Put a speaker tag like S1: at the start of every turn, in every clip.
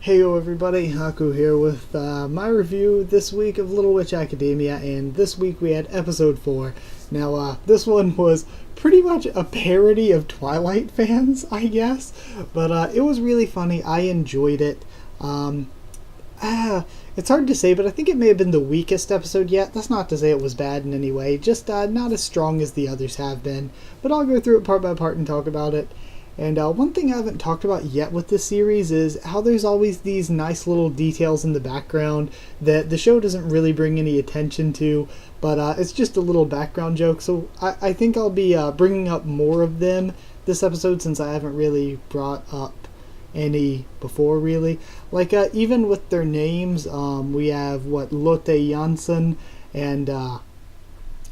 S1: Heyo everybody, Haku here with my review this week of Little Witch Academia, and this week we had episode 4. Now, this one was pretty much a parody of Twilight fans, I guess, but it was really funny. I enjoyed it. It's hard to say, but I think it may have been the weakest episode yet. That's not to say it was bad in any way, just not as strong as the others have been. But I'll go through it part by part and talk about it. And one thing I haven't talked about yet with this series is how there's always these nice little details in the background that the show doesn't really bring any attention to, but it's just a little background joke. So I think I'll be bringing up more of them this episode, since I haven't really brought up any before, really. Like, even with their names, we have, Latte Janssen and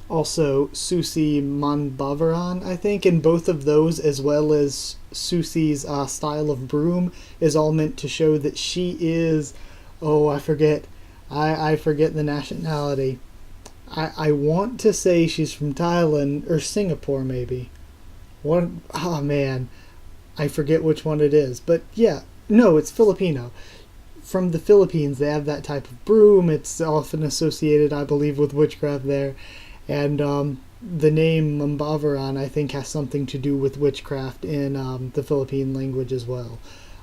S1: also Susie Manbavaran, I think, and both of those, as well as Susie's style of broom, is all meant to show that she is, I forget the nationality. I want to say she's from Thailand, or Singapore maybe. Oh man, I forget which one it is, but yeah, no, it's Filipino. From the Philippines, they have that type of broom. It's often associated, I believe, with witchcraft there. And the name Mambavaran, I think, has something to do with witchcraft in the Philippine language as well.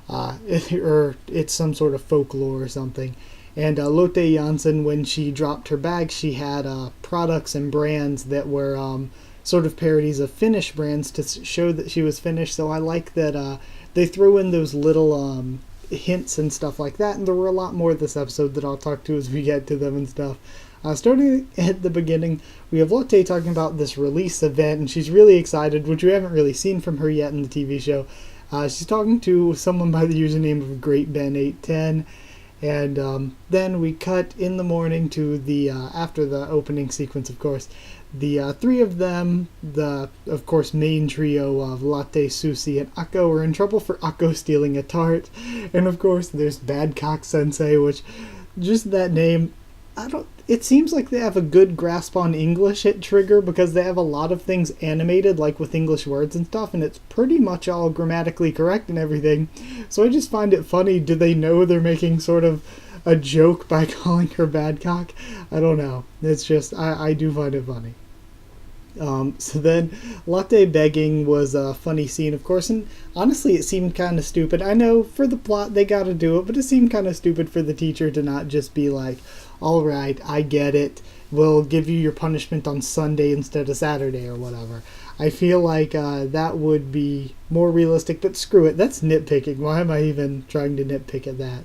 S1: Or it's some sort of folklore or something. And Lotte Janssen, when she dropped her bag, she had products and brands that were sort of parodies of Finnish brands to show that she was Finnish. So I like that they throw in those little hints and stuff like that. And there were a lot more this episode that I'll talk to as we get to them and stuff. Starting at the beginning, we have Latte talking about this release event, and she's really excited, which we haven't really seen from her yet in the TV show. She's talking to someone by the username of GreatBen810, and then we cut in the morning to the, after the opening sequence, of course, the three of them, the, of course, main trio of Latte, Susie, and Akko, are in trouble for Akko stealing a tart, and of course there's Badcock Sensei, which, just that name, it seems like they have a good grasp on English at Trigger, because they have a lot of things animated, like with English words and stuff, and it's pretty much all grammatically correct and everything. So I just find it funny. Do they know they're making sort of a joke by calling her Badcock? I don't know. It's just, I do find it funny. So then Latte begging was a funny scene, of course, and honestly it seemed kind of stupid. I know for the plot they gotta do it, but it seemed kind of stupid for the teacher to not just be like, alright, I get it, we'll give you your punishment on Sunday instead of Saturday or whatever. I feel like that would be more realistic, but screw it, that's nitpicking. Why am I even trying to nitpick at that?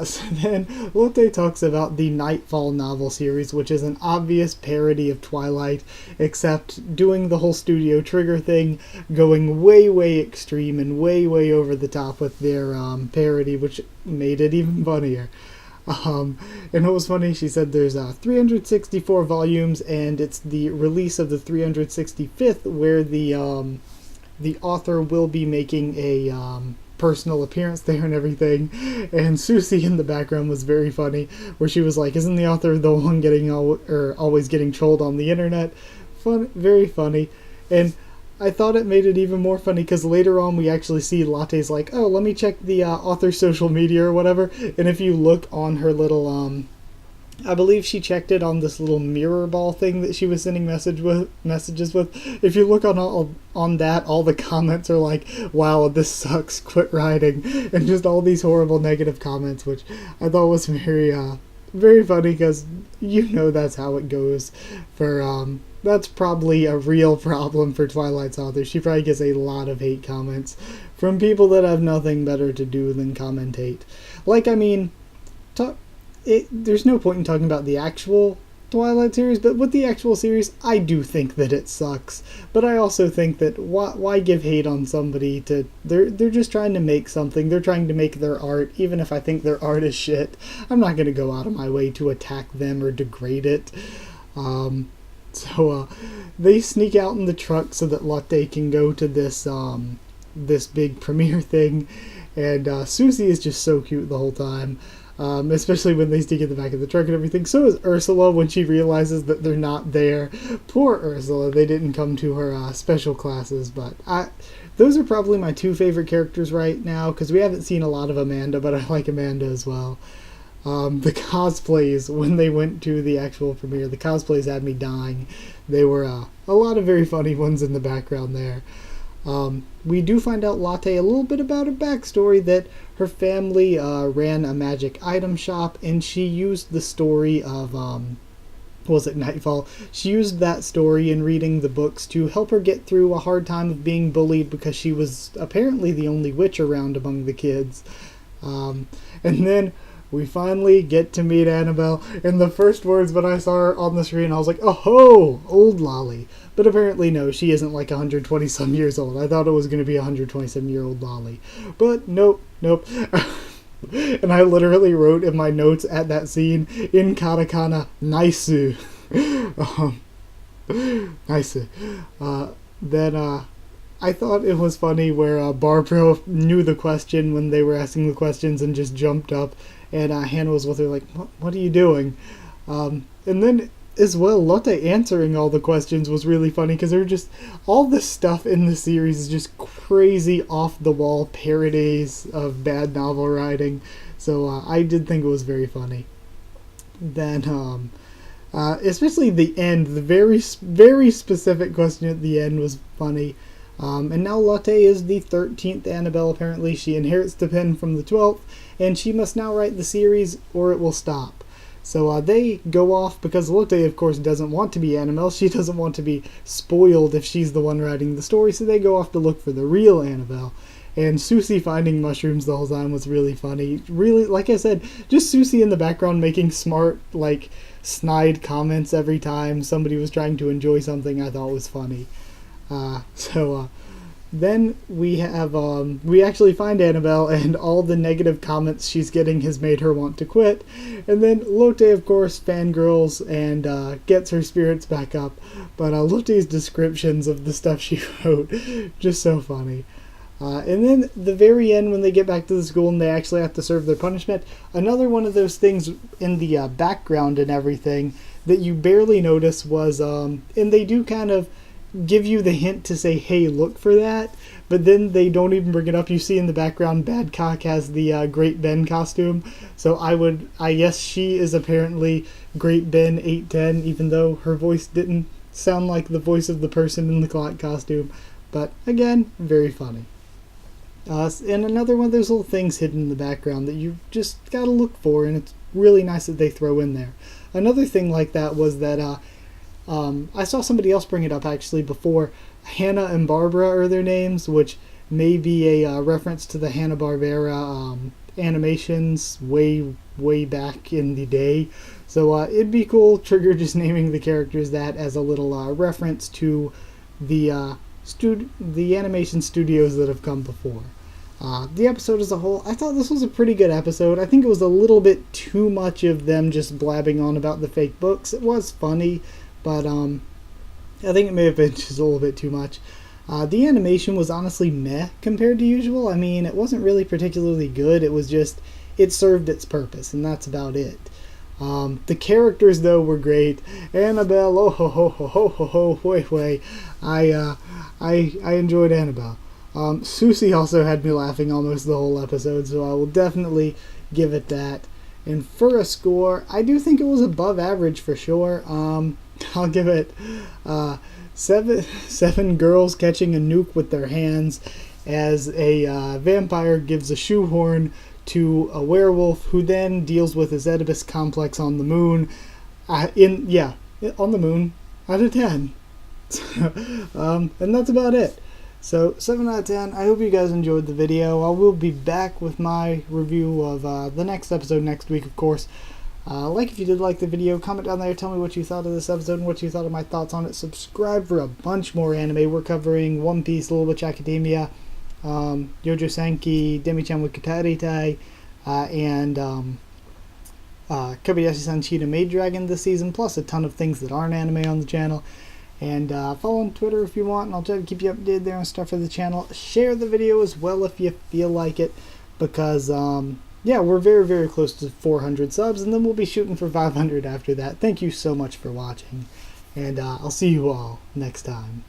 S1: So then Latte talks about the Nightfall novel series, which is an obvious parody of Twilight, except doing the whole Studio Trigger thing, going way, way extreme and way, way over the top with their parody, which made it even funnier. And it was funny, she said there's 364 volumes, and it's the release of the 365th where the author will be making a personal appearance there and everything. And Susie in the background was very funny, where she was like, isn't the author the one getting always getting trolled on the internet? Fun, very funny. And I thought it made it even more funny because later on we actually see Latte's like, oh, let me check the author's social media or whatever. And if you look on her little, I believe she checked it on this little mirror ball thing that she was sending messages with. If you look on that, all the comments are like, wow, this sucks, quit writing. And just all these horrible negative comments, which I thought was very, very funny because that's how it goes for, that's probably a real problem for Twilight's author. She probably gets a lot of hate comments from people that have nothing better to do than commentate. Like, I mean, there's no point in talking about the actual Twilight series, but with the actual series, I do think that it sucks. But I also think that why give hate on somebody they're just trying to make something. They're trying to make their art, even if I think their art is shit. I'm not going to go out of my way to attack them or degrade it. So they sneak out in the truck so that Latte can go to this big premiere thing, and Susie is just so cute the whole time. especially when they sneak in the back of the truck and everything. So is Ursula when she realizes that they're not there. Poor Ursula, they didn't come to her special classes, but those are probably my two favorite characters right now, because we haven't seen a lot of Amanda, but I like Amanda as well. The cosplays, when they went to the actual premiere, the cosplays had me dying. They were a lot of very funny ones in the background there. We do find out Latte a little bit about her backstory, that her family ran a magic item shop, and she used the story of, was it Nightfall? She used that story in reading the books to help her get through a hard time of being bullied, because she was apparently the only witch around among the kids. And then we finally get to meet Annabelle, and the first words when I saw her on the screen, I was like, oh, old Lolly. But apparently, no, she isn't like 120-some years old. I thought it was going to be a 127-year-old Lolly. But nope. And I literally wrote in my notes at that scene, in katakana, naisu. Naisu. Then, I thought it was funny where Barbara knew the question when they were asking the questions and just jumped up, and Hannah was with her like, what are you doing? And then as well, Latte answering all the questions was really funny, because they're just, all the stuff in the series is just crazy off-the-wall parodies of bad novel writing, so I did think it was very funny. Then, especially the end, the very, very specific question at the end was funny. And now Latte is the 13th Annabelle, apparently. She inherits the pen from the 12th, and she must now write the series or it will stop. So they go off, because Latte, of course, doesn't want to be Annabelle. She doesn't want to be spoiled if she's the one writing the story, so they go off to look for the real Annabelle. And Susie finding mushrooms the whole time was really funny. Really, like I said, just Susie in the background making smart, like, snide comments every time somebody was trying to enjoy something I thought was funny. Then we have, we actually find Annabelle, and all the negative comments she's getting has made her want to quit. And then Lotte, of course, fangirls and gets her spirits back up. But Lotte's descriptions of the stuff she wrote, just so funny. And then the very end, when they get back to the school and they actually have to serve their punishment, another one of those things in the background and everything that you barely notice was, and they do kind of give you the hint to say, hey, look for that, but then they don't even bring it up. You see in the background, Badcock has the Great Ben costume, so I guess she is apparently Great Ben 810, even though her voice didn't sound like the voice of the person in the clock costume, but again, very funny. And another one of those little things hidden in the background that you just gotta look for, and it's really nice that they throw in there. Another thing like that was that I saw somebody else bring it up actually before. Hannah and Barbara are their names, which may be a reference to the Hanna-Barbera animations way back in the day. So it'd be cool, Trigger just naming the characters that as a little reference to the animation studios that have come before. The episode as a whole, I thought this was a pretty good episode. I think it was a little bit too much of them just blabbing on about the fake books. It was funny, but I think it may have been just a little bit too much. The animation was honestly meh compared to usual. I mean, it wasn't really particularly good. It was just, it served its purpose, and that's about it. The characters, though, were great. Annabelle, oh ho ho ho ho ho ho, hoi hoi. I enjoyed Annabelle. Susie also had me laughing almost the whole episode, so I will definitely give it that. And for a score, I do think it was above average for sure. I'll give it 7 girls catching a nuke with their hands as a vampire gives a shoehorn to a werewolf who then deals with his Oedipus complex on the moon. On the moon, out of 10. And that's about it. So 7 out of 10. I hope you guys enjoyed the video. I will be back with my review of the next episode next week, of course. Like if you did like the video, comment down there, tell me what you thought of this episode and what you thought of my thoughts on it. Subscribe for a bunch more anime. We're covering One Piece, Little Witch Academia, Yojo Senki, Demi-chan with Kataritai, and Kobayashi-san Cheetah Maid Dragon this season, plus a ton of things that aren't anime on the channel. And follow on Twitter if you want, and I'll try to keep you updated there on stuff for the channel. Share the video as well if you feel like it, because yeah, we're very, very close to 400 subs, and then we'll be shooting for 500 after that. Thank you so much for watching, and I'll see you all next time.